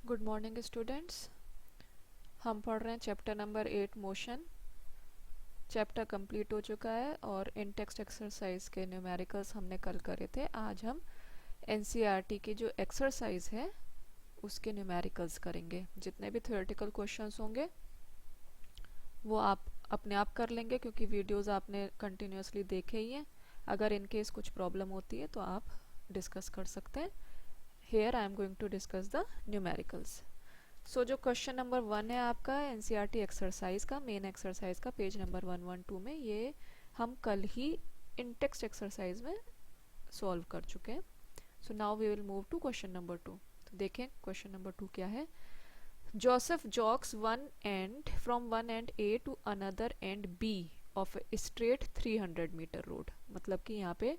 Good morning students. हम पढ़ रहे हैं chapter number 8 motion. Chapter complete हो चुका है और इन टेक्स्ट एक्सरसाइज के न्यूमेरिकल्स हमने कल करे थे। आज हम एनसीईआरटी की जो एक्सरसाइज है उसके न्यूमेरिकल्स करेंगे। जितने भी थ्योरेटिकल क्वेश्चंस होंगे वो आप अपने आप कर लेंगे क्योंकि वीडियोस आपने कंटिन्यूसली देखे ही हैं। अगर इन केस कुछ प्रॉब्लम होती है तो आप डिस्कस कर सकते हैं। Here I am going to discuss the numericals. So जो क्वेश्चन नंबर 1 है आपका एनसीईआरटी एक्सरसाइज का, मेन एक्सरसाइज का, पेज नंबर 112 में, ये हम कल ही इन टेक्स्ट एक्सरसाइज में सॉल्व कर चुके हैं। So now we will move to question number 2। तो देखें क्वेश्चन नंबर 2 क्या है। Joseph jogs from one end A to another end B of a straight 300 metre road. मतलब कि यहाँ पे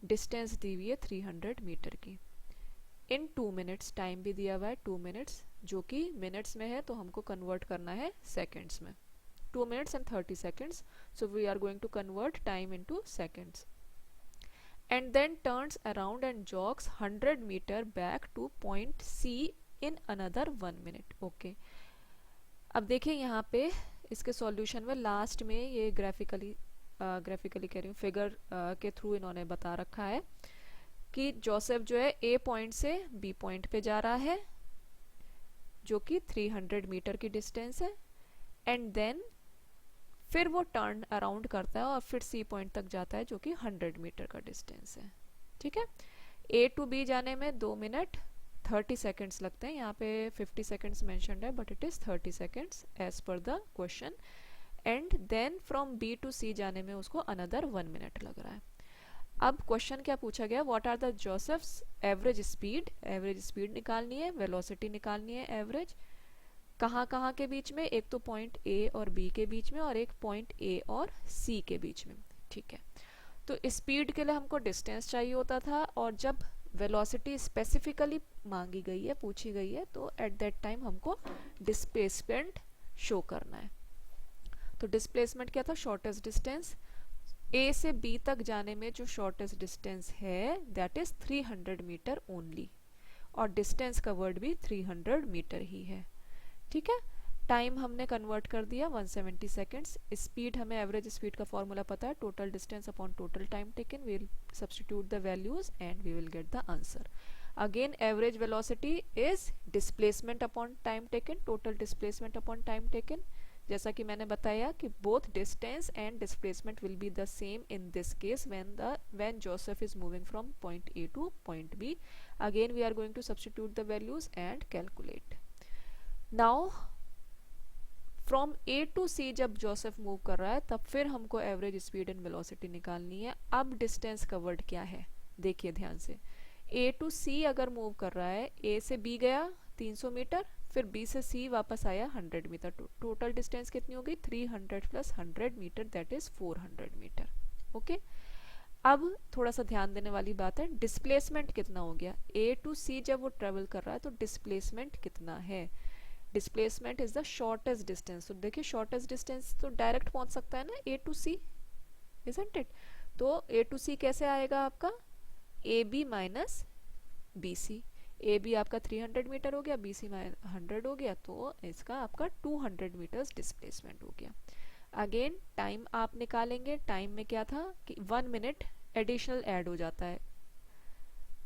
डिस्टेंस दी हुई है 300 मीटर की। इन 2 मिनट्स, टाइम भी दिया हुआ है 2 मिनट्स, जो कि मिनट्स में है तो हमको कन्वर्ट करना है सेकंड्स में। 2 minutes and 30 seconds, so we are going to convert time into seconds. And then turns around and jogs 100 metre back to point C in another 1 minute. Okay, अब देखिए यहाँ पे इसके सॉल्यूशन में लास्ट में ये ग्राफिकली कह रही हूँ, फिगर के थ्रू इन्होंने बता रखा है कि जोसेफ जो है ए पॉइंट से बी पॉइंट पे जा रहा है जो कि 300 मीटर की डिस्टेंस है। एंड देन फिर वो टर्न अराउंड करता है और फिर सी पॉइंट तक जाता है जो कि 100 मीटर का डिस्टेंस है। ठीक है, ए टू बी जाने में 2 मिनट 30 सेकेंड्स लगते हैं। यहाँ पे 50 सेकेंड्स मेंशन्ड है but it is 30 seconds as per the question. And then from B to C जाने में उसको अनदर 1 मिनट लग रहा है। अब क्वेश्चन क्या पूछा गया, what are the Joseph's average speed. Average speed निकालनी है, वेलोसिटी निकालनी है एवरेज। कहाँ के बीच में, एक तो पॉइंट ए और बी के बीच में और एक पॉइंट ए और सी के बीच में। ठीक है, तो स्पीड के लिए हमको डिस्टेंस चाहिए होता था और जब वेलोसिटी स्पेसिफिकली मांगी गई है, पूछी गई है, तो एट दैट टाइम हमको डिस्प्लेसमेंट शो करना है। तो डिस्प्लेसमेंट क्या था, शॉर्टेस्ट डिस्टेंस। ए से बी तक जाने में जो शॉर्टेस्ट डिस्टेंस है दैट इज 300 मीटर ओनली, और डिस्टेंस कवर्ड भी 300 मीटर ही है। ठीक है, टाइम हमने कन्वर्ट कर दिया 170 सेकेंड्स। स्पीड हमें एवरेज स्पीड का फॉर्मूला पता है, total distance upon total time taken. We will substitute the values and we will get the answer. Again average velocity is displacement upon time taken, total displacement upon time taken. जैसा कि मैंने बताया कि both distance and displacement will be the same in this case when Joseph is moving from point A to point B. Again we are going to substitute the values and calculate. Now from A to C जब Joseph move कर रहा है तब फिर हमको average speed and velocity निकालनी है। अब डिस्टेंस कवर्ड क्या है देखिए ध्यान से। A to C अगर मूव कर रहा है, A से B गया 300 मीटर, फिर बी से सी वापस आया 100 मीटर, टोटल डिस्टेंस कितनी होगी 300 plus 100 metre, that is 400 metre. Okay, अब थोड़ा सा ध्यान देने वाली बात है, डिस्प्लेसमेंट कितना हो गया। ए टू सी जब वो ट्रेवल कर रहा है तो डिस्प्लेसमेंट कितना है। Displacement is the shortest distance. तो देखिए शॉर्टेस्ट डिस्टेंस तो डायरेक्ट पहुंच सकता है ना A to C, isn't it. तो ए टू सी कैसे आएगा आपका, A B minus B C. A B आपका 300 मीटर हो गया, बी सी 100 हो गया, तो इसका आपका 200 मीटर्स डिस्प्लेसमेंट हो गया। अगेन टाइम आप निकालेंगे, टाइम में क्या था कि 1 मिनट एडिशनल ऐड हो जाता है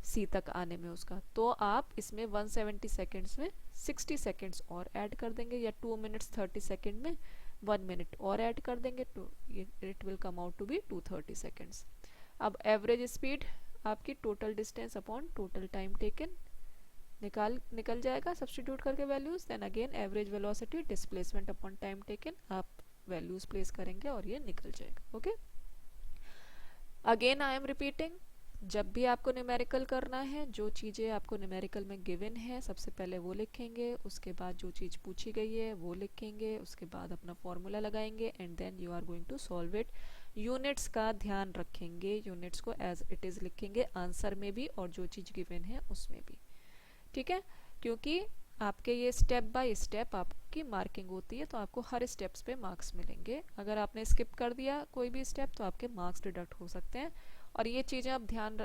सी तक आने में उसका, तो आप इसमें 170 सेकेंड्स में 60 सेकेंड्स और ऐड कर देंगे, या 2 मिनट्स 30 सेकेंड में 1 मिनट और ऐड कर देंगे, तो it will come out to be 230 seconds. अब एवरेज स्पीड आपकी total distance upon total time taken निकल जाएगा सब्स्टिट्यूट करके values. Then again average velocity displacement upon time taken, आप वैल्यूज प्लेस करेंगे और ये निकल जाएगा। Okay, again I am repeating, जब भी आपको न्यूमेरिकल करना है, जो चीज़ें आपको न्यूमेरिकल में गिवन है सबसे पहले वो लिखेंगे, उसके बाद जो चीज़ पूछी गई है वो लिखेंगे, उसके बाद अपना फॉर्मूला लगाएंगे and then you are going to solve it. Units का ध्यान रखेंगे, यूनिट्स को एज इट इज़ लिखेंगे आंसर में भी और जो चीज़ गिवन है उसमें भी। ठीक है, क्योंकि आपके ये स्टेप बाय स्टेप आपकी मार्किंग होती है, तो आपको हर स्टेप्स पे मार्क्स मिलेंगे। अगर आपने स्किप कर दिया कोई भी स्टेप तो आपके मार्क्स डिडक्ट हो सकते हैं। और ये चीज़ें आप ध्यान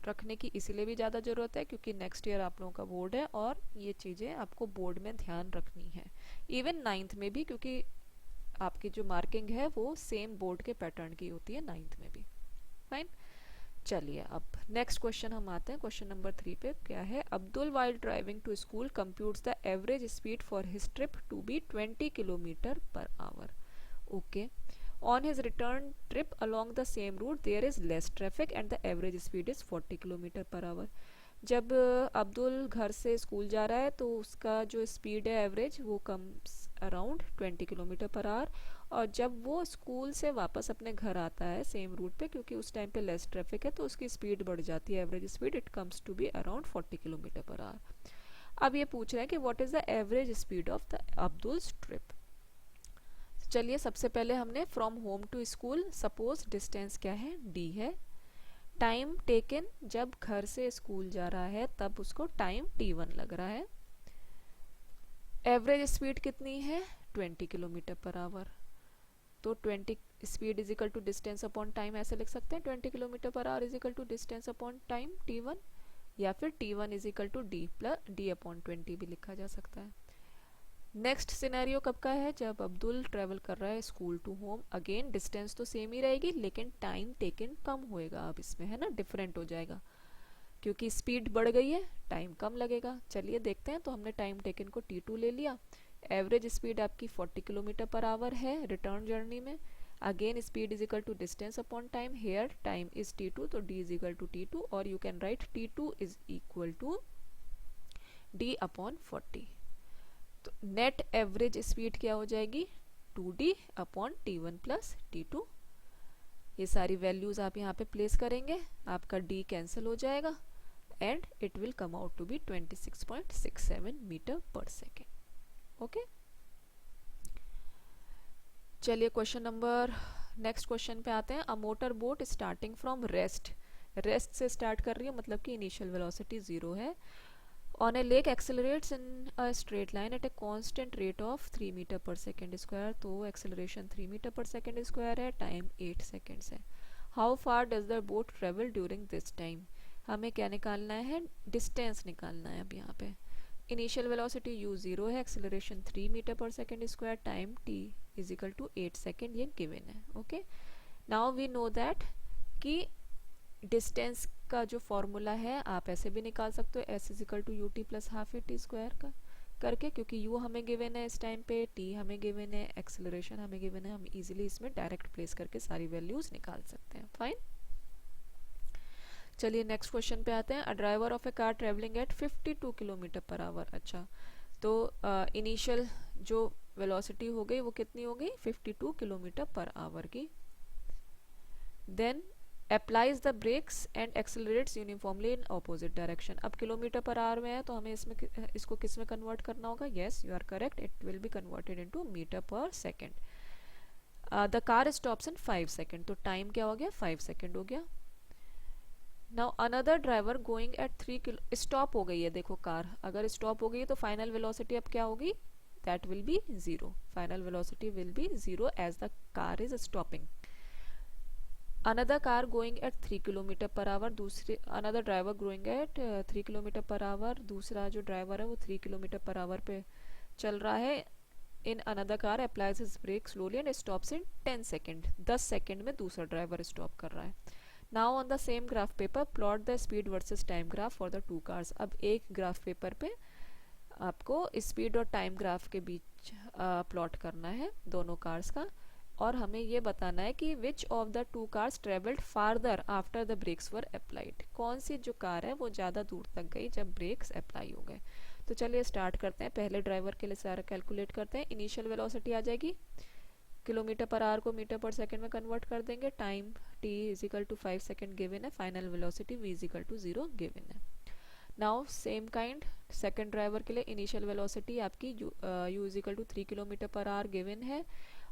रखने की इसीलिए भी ज़्यादा ज़रूरत है क्योंकि नेक्स्ट ईयर आप लोगों का बोर्ड है और ये चीज़ें आपको बोर्ड में ध्यान रखनी है, इवन नाइन्थ में भी, क्योंकि आपकी जो मार्किंग है वो सेम बोर्ड के पैटर्न की होती है नाइन्थ में भी। फाइन। चलिए अब नेक्स्ट क्वेश्चन हम आते हैं क्वेश्चन नंबर 3 पे। क्या है? Abdul while driving to school computes the average speed for his trip to be 20 kilometre per hour. Okay. On his return trip along the same route there is less traffic and the average speed is 40 kilometre per our. जब अब्दुल घर से school जा रहा है तो उसका जो speed है एवरेज वो come around 20 kilometre per our, और जब वो स्कूल से वापस अपने घर आता है सेम रूट पे, क्योंकि उस टाइम पे लेस ट्रैफिक है तो उसकी स्पीड बढ़ जाती है, average speed it comes to be around 40 kilometre per hour. अब ये पूछ रहे हैं कि what is the average speed of the Abdul's trip. चलिए सबसे पहले हमने from home to school, suppose distance क्या है? डी है। टाइम टेकन, जब घर से स्कूल जा रहा है तब उसको टाइम t1 लग रहा है। एवरेज स्पीड कितनी है? 20 किलोमीटर पर आवर। तो 20 speed is equal to distance upon time ऐसे लिख सकते हैं, 20 kilometre per hour is equal to distance upon time t1, या फिर t1 is equal to D upon 20 भी लिखा जा सकता है। नेक्स्ट सिनेरियो कब का है? जब अब्दुल ट्रेवल कर रहा है school to home. Again distance तो सेम ही रहेगी लेकिन टाइम टेकन कम होएगा, अब इसमें है ना, डिफरेंट हो जाएगा क्योंकि स्पीड बढ़ गई है, टाइम कम लगेगा। चलिए देखते हैं। तो हमने टाइम टेकन को t2 ले लिया। एवरेज स्पीड आपकी 40 किलोमीटर पर आवर है रिटर्न जर्नी में। Again speed is equal to distance upon time, here time is t2 तो d is equal to t2, और you can write t2 is equal to d upon 40। तो net average speed क्या हो जाएगी? 2d upon t1 plus t2। ये सारी values आप यहाँ पे प्लेस करेंगे, आपका d कैंसिल हो जाएगा and it will come out to be 26.67 metre per second. Okay. चलिए क्वेश्चन नंबर नेक्स्ट क्वेश्चन पे आते हैं। A motor boat starting from rest, rest से स्टार्ट कर रही है मतलब कि इनिशियल वेलोसिटी 0 है। On a lake accelerates in a straight line at a constant rate of 3 metre per second square. तो acceleration 3 metre per second square है, time 8 seconds है। How far does the boat travel during this time? हमें क्या निकालना है? Distance निकालना है। अब यहाँ पे इनिशियल वेलोसिटी u 0 है, acceleration 3 metre per second square, time t is equal to 8 second, ये गिवन है। Okay. Now we know that कि डिस्टेंस का जो फॉर्मूला है आप ऐसे भी निकाल सकते हो, S is equal to U T plus half A T square का करके, क्योंकि u हमें गिवन है इस टाइम पे, t हमें गिवन है, एक्सेलरेशन हमें गिवन है, हम इजीली इसमें डायरेक्ट प्लेस करके सारी वैल्यूज निकाल सकते हैं। फाइन। चलिए नेक्स्ट क्वेश्चन पे आते हैं। A driver of A car travelling at 52 kilometre per our. अच्छा, तो इनिशियल जो वेलोसिटी हो गई वो कितनी हो गई? 52 किलोमीटर पर आवर की। Then applies the brakes and accelerates uniformly in opposite direction. अब किलोमीटर पर आवर में है तो हमें इसमें इसको किस में कन्वर्ट करना होगा? Yes you are correct, it will be converted into metre per second. The car stops in 5 second, तो टाइम क्या हो गया? 5 सेकेंड हो गया। Now another driver going at 3 kilo, stop हो गई है, देखो कार अगर स्टॉप हो गई तो फाइनल वेलोसिटी अब क्या होगी? That will be 0, final velocity will be 0 as the car is stopping. Another car going at 3 kilometre per hour, दूसरे another driver going at 3 kilometre per hour, दूसरा जो ड्राइवर है वो 3 किलोमीटर पर आवर पे चल रहा है। In another car applies his brake slowly and stops in 10 second, 10 second में दूसरा ड्राइवर स्टॉप कर रहा है। Now on the same graph paper plot the speed versus time graph for the two cars. अब एक ग्राफ पेपर पे आपको speed और टाइम ग्राफ के बीच प्लॉट करना है दोनों कार्स का, और हमें ये बताना है कि which of the two cars travelled farther after the brakes were applied. कौन सी जो कार है वो ज़्यादा दूर तक गई जब ब्रेक्स अप्लाई हो गए। तो चलिए स्टार्ट करते हैं। पहले ड्राइवर के लिए सारा कैलकुलेट करते हैं। इनिशियल वेलोसिटी आ जाएगी, किलोमीटर पर आवर को मीटर पर सेकंड में कन्वर्ट कर देंगे, time t is equal to 5 second given है, final velocity v is equal to 0 given है। Now same kind second driver के लिए इनिशियल वेलोसिटी आपकी u is equal to 3 kilometre per hour given है,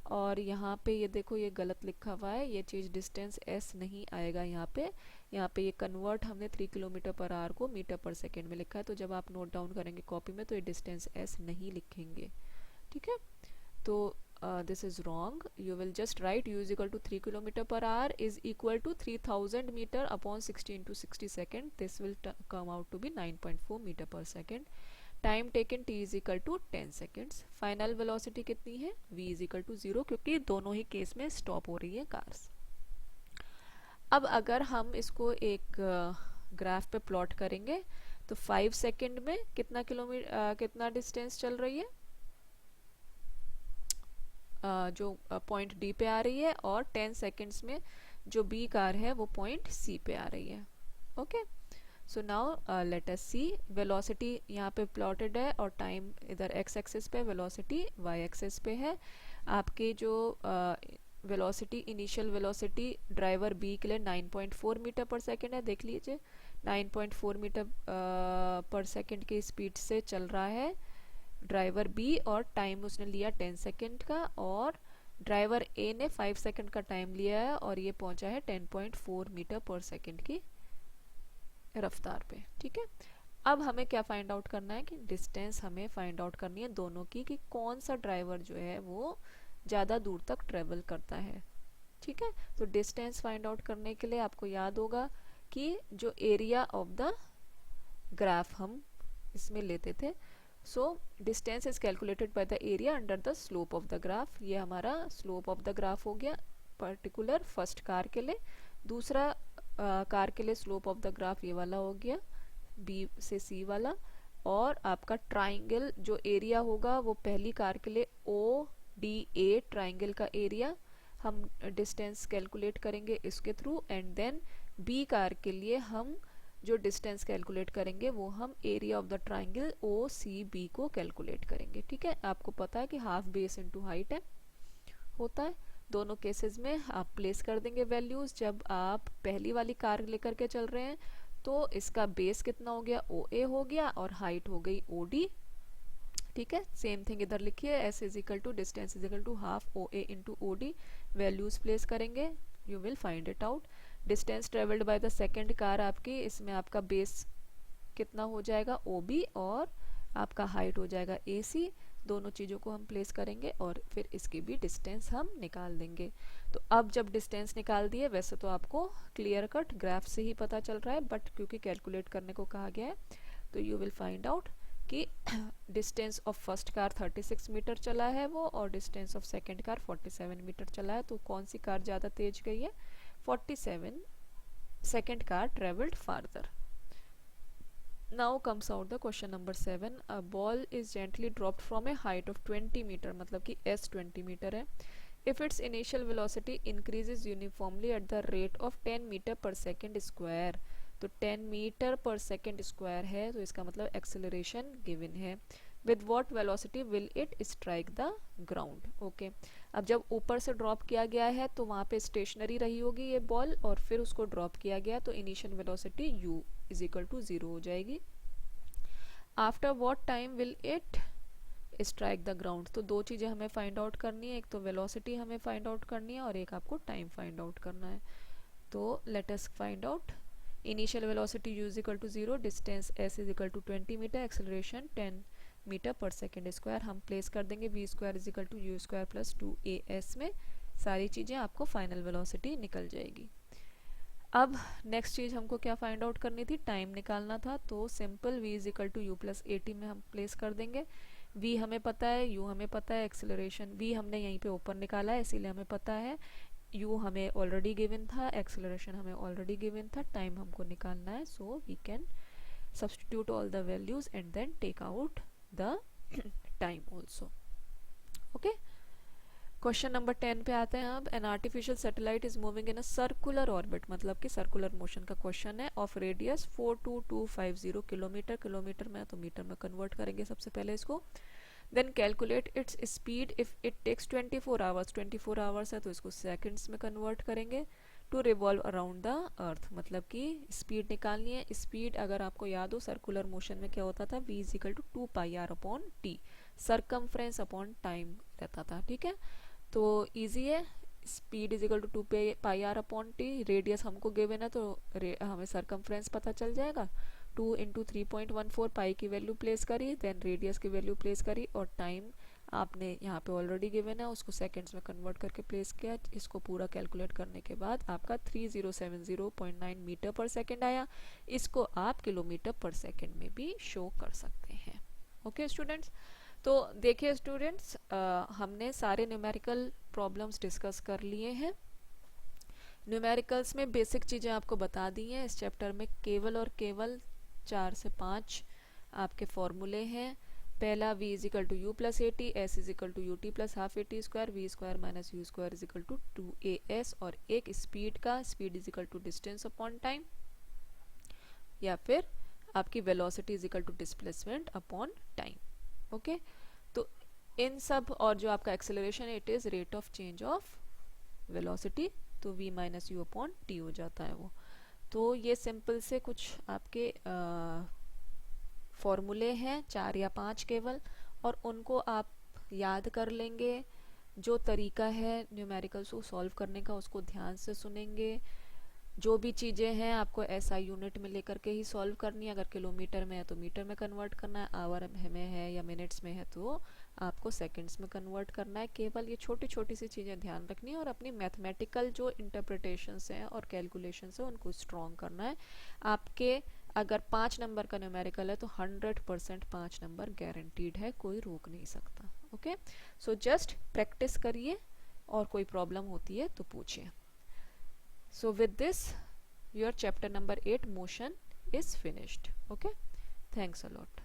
और यहाँ पे ये देखो ये गलत लिखा हुआ है, ये चीज़ डिस्टेंस s नहीं आएगा यहाँ पे ये कन्वर्ट हमने 3 किलोमीटर पर आवर को मीटर पर सेकेंड में लिखा है, तो जब आप नोट डाउन करेंगे कॉपी में तो ये डिस्टेंस s नहीं लिखेंगे। ठीक है, तो this is wrong. You will just write u is equal to 3 kilometer per hour is equal to 3000 meter upon 60 into 60 second. This will come out to be 9.4 meter per second. Time taken t is equal to 10 seconds. Final velocity कितनी है? v is equal to 0, क्योंकि दोनों ही case में stop हो रही है cars. अब अगर हम इसको एक ग्राफ पे प्लॉट करेंगे तो 5 सेकेंड में कितना किलोमीटर कितना डिस्टेंस चल रही है, जो पॉइंट डी पे आ रही है, और 10 सेकेंड्स में जो बी कार है वो पॉइंट सी पे आ रही है. Okay, so now let us see. Velocity यहाँ पे प्लॉटेड है और टाइम इधर एक्स एक्सिस पे, वेलोसिटी वाई एक्सिस पे है. आपकी जो velocity, initial velocity driver B के लिए 9.4 मीटर पर सेकेंड है. देख लीजिए 9.4 मीटर पर सेकेंड की स्पीड से चल रहा है ड्राइवर बी, और टाइम उसने लिया 10 सेकेंड का, और ड्राइवर ए ने 5 सेकेंड का टाइम लिया है और ये पहुंचा है 10.4 मीटर पर सेकेंड की रफ्तार पे. ठीक है, अब हमें क्या फाइंड आउट करना है कि डिस्टेंस हमें फाइंड आउट करनी है दोनों की, कि कौन सा ड्राइवर जो है वो ज़्यादा दूर तक ट्रेवल करता है. ठीक है, तो डिस्टेंस फाइंड आउट करने के लिए आपको याद होगा कि जो एरिया ऑफ द ग्राफ हम इसमें लेते थे, so distance is calculated by the area under the slope of the graph. ये हमारा स्लोप ऑफ द ग्राफ हो गया पर्टिकुलर फर्स्ट कार के लिए. दूसरा कार के लिए स्लोप ऑफ द ग्राफ ये वाला हो गया बी से सी वाला, और आपका ट्राइंगल जो एरिया होगा वो पहली कार के लिए ओ डी ए ट्राइंगल का एरिया हम डिस्टेंस कैलकुलेट करेंगे इसके through, and then B car के लिए हम जो डिस्टेंस कैलकुलेट करेंगे वो हम area of the triangle O C B को कैलकुलेट करेंगे. ठीक है, आपको पता है कि हाफ बेस इनटू हाइट है होता है. दोनों केसेस में आप प्लेस कर देंगे वैल्यूज. जब आप पहली वाली कार लेकर के चल रहे हैं तो इसका बेस कितना हो गया, ओ ए हो गया, और हाइट हो गई ओ डी. ठीक है, सेम थिंग इधर लिखिए, s is equal to distance is equal to half O A into O D. Values place करेंगे, you will find it out. Distance travelled by the second car आपकी, इसमें आपका base कितना हो जाएगा ओ बी, और आपका हाइट हो जाएगा ए सी. दोनों चीज़ों को हम प्लेस करेंगे और फिर इसकी भी डिस्टेंस हम निकाल देंगे. तो अब जब डिस्टेंस निकाल दिए, वैसे तो आपको क्लियर कट ग्राफ से ही पता चल रहा है, बट क्योंकि कैलकुलेट करने को कहा गया है तो यू विल फाइंड आउट कि distance of first car 36 metre चला है वो, और distance of second car 47 metre चला है. तो कौन सी कार ज़्यादा तेज गई है? 47. Second car travelled farther. Now comes out the question number 7. A ball is gently dropped from a height of 20 meter, मतलब कि s 20 मीटर है. If its initial velocity increases uniformly at the rate of 10 meter per second square, तो 10 metre per second square है, तो इसका मतलब acceleration given है. With what velocity will it strike the ground? Okay, अब जब ऊपर से ड्रॉप किया गया है तो वहाँ पे स्टेशनरी रही होगी ये बॉल, और फिर उसको ड्रॉप किया गया तो initial velocity u is equal to 0 हो जाएगी. After what time will it strike the ground? तो दो चीज़ें हमें फाइंड आउट करनी है, एक तो वेलोसिटी हमें फाइंड आउट करनी है और एक आपको टाइम फाइंड आउट करना है. तो let us find out. Initial velocity u is equal to 0, distance s is equal to 20 metre, acceleration 10 metre per second square. हम प्लेस कर देंगे v square is equal to U square plus 2as में. सारी चीज़ें आपको final velocity निकल जाएगी. अब नेक्स्ट चीज़ हमको क्या फाइंड आउट करनी थी? टाइम निकालना था. तो simple v is equal to you plus A T में हम प्लेस कर देंगे. v हमें पता है, u हमें पता है, एक्सेलरेशन v हमने यहीं पे ऊपर निकाला है इसीलिए हमें पता है, u हमें ऑलरेडी गिवन था, एक्सेलरेशन हमें ऑलरेडी गिवन था, टाइम हमको निकालना है. So we can substitute all the values and then take out the time also. Okay, question number 10 पे आते हैं. अब an artificial satellite is moving in a circular orbit, मतलब कि सर्कुलर मोशन का क्वेश्चन है, ऑफ रेडियस 42250 किलोमीटर. किलोमीटर में तो मीटर में कन्वर्ट करेंगे सबसे पहले इसको. Then calculate its speed if it takes 24 hours. 24 hours है तो इसको सेकंड्स में कन्वर्ट करेंगे. To revolve around the earth, मतलब कि स्पीड निकालनी है. स्पीड अगर आपको याद हो सर्कुलर मोशन में क्या होता था, v is equal to 2 pi r upon t, circumference upon time रहता था. ठीक है, तो इजी है. Speed is equal to 2 pi r upon t. Radius हमको गिवन है तो हमें सरकमफ्रेंस पता चल जाएगा. 2 इंटू 3.14 पाई की वैल्यू प्लेस करी, देन रेडियस की वैल्यू प्लेस करी, और टाइम आपने यहाँ पे ऑलरेडी गिवन है, उसको सेकंड्स में कन्वर्ट करके प्लेस किया, इसको पूरा कैलकुलेट करने के बाद आपका 3070.9 मीटर पर सेकंड आया। इसको आप किलोमीटर पर सेकंड में भी शो कर सकते हैं। ओके स्टूडेंट्स, तो देखिए स्टूडेंट्स, हमने सारे न्यूमेरिकल प्रॉब्लम्स डिस्कस कर लिए हैं। न्यूमेरिकल्स में बेसिक चीज़ें आपको बता दी हैं। इस चैप्टर में केवल और केवल 4 से 5 आपके फॉर्मूले हैं। पहला v is equal to you plus A t, s is equal to U T plus half A T square, v square minus u square is equal to 2as, और एक स्पीड का, speed is equal to distance upon time, या फिर आपकी velocity is equal to displacement upon time. Okay, तो इन सब, और जो आपका acceleration it is rate of change of velocity, तो v minus you upon T हो जाता है वो। तो ये सिंपल से कुछ आपके फॉर्मूले हैं, 4 या 5 केवल, और उनको आप याद कर लेंगे। जो तरीका है न्यूमेरिकल्स को सॉल्व करने का उसको ध्यान से सुनेंगे। जो भी चीज़ें हैं आपको एसआई यूनिट में लेकर के ही सॉल्व करनी है। अगर किलोमीटर में है तो मीटर में कन्वर्ट करना है, आवर में है या मिनट्स में है तो आपको सेकंड्स में कन्वर्ट करना है। केवल ये छोटी छोटी सी चीज़ें ध्यान रखनी है, और अपनी मैथमेटिकल जो इंटरप्रिटेशंस हैं और कैलकुलेशंस हैं उनको स्ट्रॉन्ग करना है। आपके अगर 5 नंबर का न्यूमेरिकल है तो 100% 5 नंबर गारंटीड है, कोई रोक नहीं सकता। ओके, सो जस्ट प्रैक्टिस करिए, और कोई प्रॉब्लम होती है तो पूछिए। So with this, your chapter number 8 motion is finished. Okay, thanks a lot.